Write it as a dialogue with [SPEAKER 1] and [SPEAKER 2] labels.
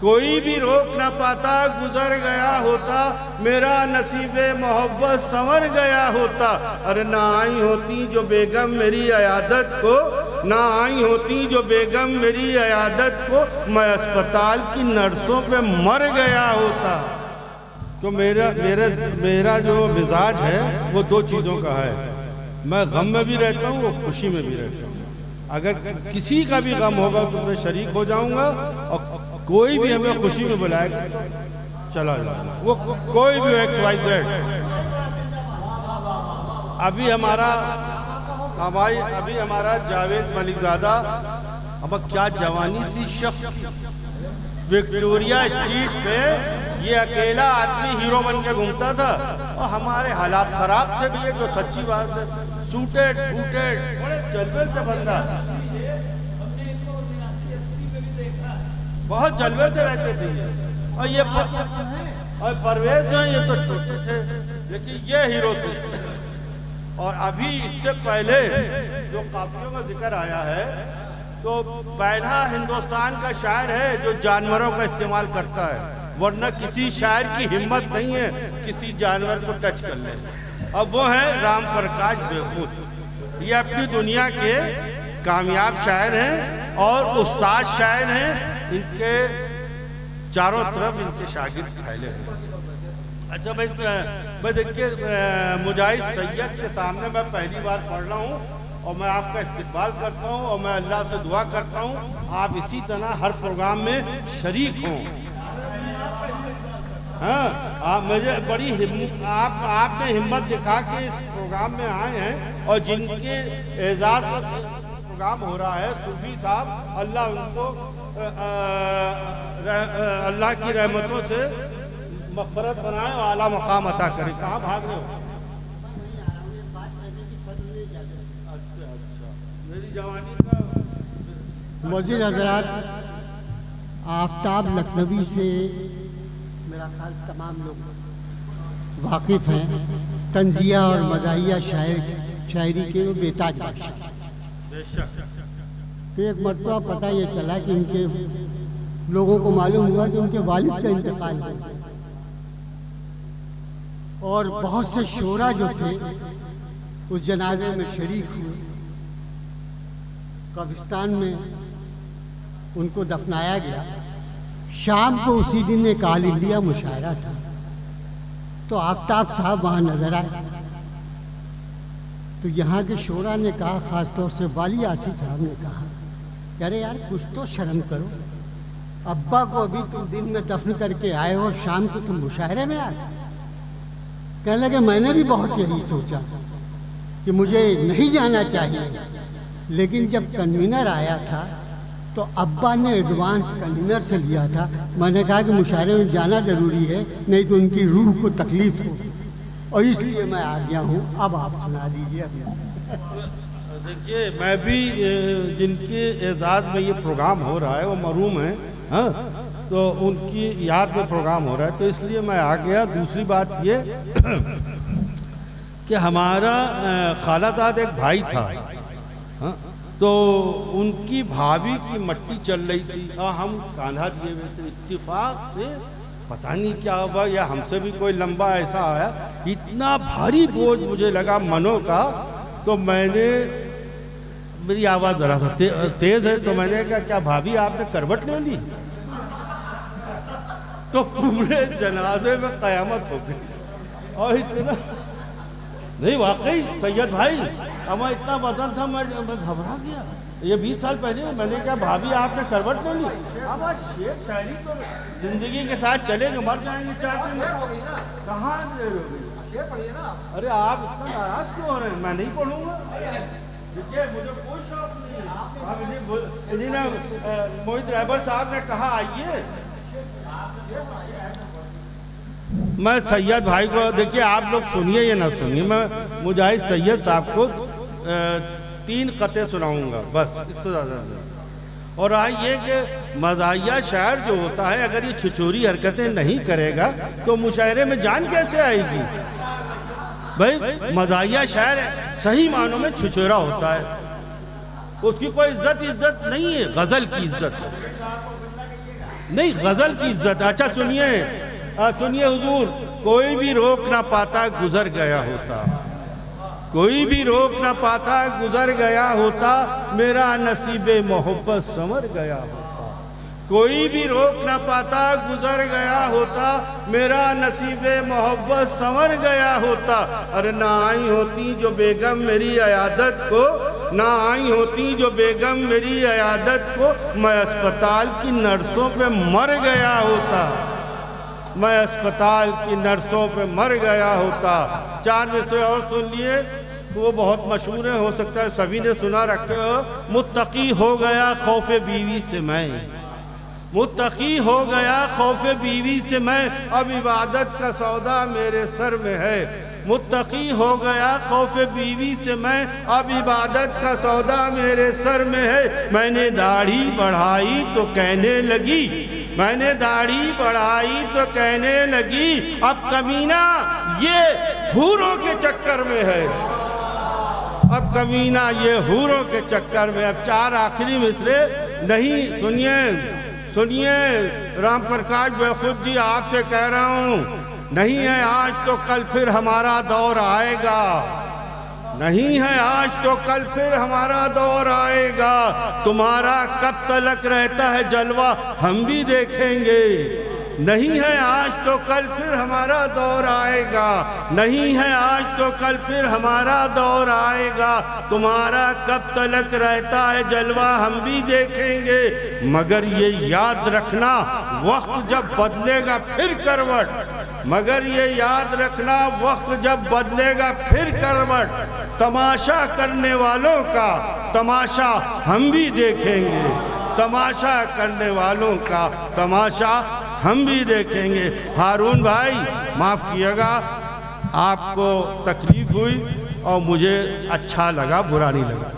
[SPEAKER 1] کوئی بھی روک نہ پاتا گزر گیا ہوتا، میرا نصیب محبت سنور گیا ہوتا۔ ارے نہ آئی ہوتی جو بیگم میری عیادت کو، نہ آئی ہوتی جو بیگم میری عیادت کو، میں اسپتال کی نرسوں پہ مر گیا ہوتا۔ تو میرا جو مزاج ہے وہ دو چیزوں کا ہے، میں غم میں بھی رہتا ہوں اور خوشی میں بھی رہتا ہوں۔ اگر کسی کا بھی غم ہوگا تو میں شریک ہو جاؤں گا، اور کوئی بھی ہمیں خوشی میں بلائے گا چلا جاؤں گا، وہ کوئی بھی ایکس وائی زیڈ۔ ابھی ہمارا جاوید ملک زادہ، اب کیا جوانی سی شخص کی، وکٹوریا اسٹریٹ پہ یہ اکیلا آدمی ہیرو بن کے گھومتا تھا، اور ہمارے حالات خراب تھے بھی، جو سچی بات ہے، سوٹیڈ بوٹیڈ بڑے جلوے سے بندہ، بہت جلوے سے رہتے تھے۔ اور یہ پرویز جو ہیں یہ تو چھوٹے تھے لیکن یہ ہیرو تھے۔ اور ابھی اس سے پہلے جو قافیوں کا ذکر آیا ہے تو پہلا ہندوستان کا شاعر ہے جو جانوروں کا استعمال کرتا ہے، ورنہ کسی شاعر کی ہمت نہیں ہے کسی جانور کو ٹچ کر لے۔ اب وہ ہیں رام پرکاش بیخود، یہ اپنی دنیا کے کامیاب شاعر ہیں اور استاد شاعر ہیں، ان کے چاروں طرف ان کے شاگرد پھیلے ہیں۔ اچھا بھائی دیکھیے، مجاہد سید کے سامنے میں پہلی بار پڑھ رہا ہوں اور میں آپ کا استقبال کرتا ہوں اور میں اللہ سے دعا کرتا ہوں آپ اسی طرح ہر پروگرام میں شریک ہوں۔ ہاں، مجھے بڑی آپ نے ہمت دکھا کے اس پروگرام میں آئے ہیں، اور جن کے اعزاز پر پروگرام ہو رہا ہے، صوفی صاحب، اللہ ان کو اللہ کی رحمتوں سے مغفرت بنائے اور اعلیٰ مقام عطا کرے۔ کہاں بھاگ رہے ہو؟ میری جوانی کا
[SPEAKER 2] معزز حضرات، آفتاب لکھنوی سے میرا خیال تمام لوگ واقف ہیں، طنزیہ اور مزاحیہ شاعری کے وہ بےتاج بادشاہ۔ تو ایک مرتبہ پتہ یہ چلا کہ ان کے لوگوں کو معلوم ہوا کہ ان کے والد کا انتقال ہو گیا، اور بہت سے شعراء جو تھے اس جنازے میں شریک ہوئے۔ قبرستان میں ان کو دفنایا گیا۔ شام کو اسی دن ایک آل انڈیا مشاعرہ تھا، تو آفتاب صاحب وہاں نظر آئے۔ تو یہاں کے شعراء نے کہا، خاص طور سے والی آسی صاحب نے کہا، ارے یار کچھ تو شرم کرو، ابا کو ابھی تم دن میں دفن کر کے آئے ہو، شام کو تم مشاعرے میں آ گئے۔ کہنے لگے میں نے بھی بہت یہی سوچا کہ مجھے نہیں جانا چاہیے، لیکن جب کنوینر آیا تھا تو ابا نے ایڈوانس کنوینر سے لیا تھا، میں نے کہا کہ مشاعرے میں جانا ضروری ہے، نہیں تو ان کی روح کو تکلیف ہو، اور اس لیے میں آ گیا ہوں۔ اب آپ سنا دیجیے۔
[SPEAKER 1] دیکھیے، میں بھی جن کے اعزاز میں یہ پروگرام ہو رہا ہے وہ محروم ہیں، ہاں، تو ان کی یاد میں پروگرام ہو رہا ہے، تو اس لیے میں آ گیا۔ دوسری بات یہ کہ ہمارا خالہ داد ایک بھائی تھا، تو ان کی بھابھی کی مٹی چل رہی تھی اور ہم کاندھا دیے ہوئے تھے، اتفاق سے پتہ نہیں کیا ہوا، یا ہم سے بھی کوئی لمبا ایسا آیا، اتنا بھاری بوجھ مجھے لگا منوں کا، تو میں نے، میری آواز ذرا سا تیز ہے، تو میں نے کہا کیا بھابھی آپ نے کروٹ لے لی؟ تو پورے جنازے میں قیامت ہو گئی، اور اتنا نہیں، واقعی سید بھائی ہمیں اتنا وزن تھا، میں گھبرا گیا۔ یہ 20 سال پہلے میں نے کہا بھابھی آپ نے کروٹ لے لی؟ اب آج شعر شاعری تو زندگی کے ساتھ چلیں گے، مر جائیں گے 4 دن میں، کہاں دیر ہو گئی؟ ارے آپ اتنا ناراض کیوں ہو رہے ہیں؟ میں نہیں پڑھوں گا، دیکھیے مجھے کوئی شوق نہیں ہے۔ موہت رہبر صاحب نے کہا آئیے، میں سید بھائی کو، دیکھیے آپ لوگ سنیے یا نہ سنیے، میں مجاہد سید صاحب کو 3 قطعے سناؤں گا بس، اس سے زیادہ نہیں۔ اور رہا یہ کہ مزاحیہ شاعر جو ہوتا ہے اگر یہ چھچوری حرکتیں نہیں کرے گا تو مشاعرے میں جان کیسے آئے گی؟ بھائی مزاحیہ شاعر صحیح معنوں میں چھچورا ہوتا ہے، اس کی کوئی عزت نہیں ہے، غزل کی عزت ہے۔ نہیں غزل کی عزت. اچھا سنیے سنیے حضور. کوئی بھی روک نہ پاتا گزر گیا ہوتا, کوئی بھی روک نہ پاتا گزر گیا ہوتا, میرا نصیب محبت سنور گیا ہوتا. کوئی بھی روک نہ پاتا گزر گیا ہوتا, میرا نصیب محبت سنور گیا ہوتا. ارے نہ آئی ہوتی جو بیگم میری عیادت کو, نہ آئی ہوتی جو بیگم میری عیادت کو, میں اسپتال کی نرسوں پہ مر گیا ہوتا, میں اسپتال کی نرسوں پہ مر گیا ہوتا. 4 مصرے اور سن لیے, وہ بہت مشہور ہیں, ہو سکتا ہے سبھی نے سنا رکھے ہو. متقی ہو گیا خوف بیوی سے میں, متقی ہو گیا خوف بیوی سے میں, اب عبادت کا سودا میرے سر میں ہے. متقی ہو گیا خوف بیوی سے میں, اب عبادت کا سودا میرے سر میں ہے. میں نے داڑھی بڑھائی تو کہنے لگی, میں نے داڑھی بڑھائی تو کہنے لگی, اب کمینہ یہ حوروں کے چکر میں ہے, اب کمینہ یہ حوروں کے چکر میں. اب 4 آخری مصرے نہیں. سنیے سنیے رام پرکاش بیخود جی, آپ سے کہہ رہا ہوں, نہیں ہے آج تو کل پھر ہمارا دور آئے گا, نہیں ہے آج تو کل پھر ہمارا دور آئے گا. تمہارا کب تلک رہتا ہے جلوہ ہم بھی دیکھیں گے, نہیں ہے آج تو کل پھر ہمارا دور آئے گا, نہیں ہے آج تو کل پھر ہمارا دور آئے گا. تمہارا کب تلک رہتا ہے جلوہ ہم بھی دیکھیں گے, مگر یہ یاد رکھنا وقت جب بدلے گا پھر کروٹ, مگر یہ یاد رکھنا وقت جب بدلے گا پھر کروٹ, تماشا کرنے والوں کا تماشا ہم بھی دیکھیں گے, تماشا کرنے والوں کا تماشا ہم بھی دیکھیں گے. ہارون بھائی معاف کیے گا, آپ کو تکلیف ہوئی اور مجھے اچھا لگا, برا نہیں لگا.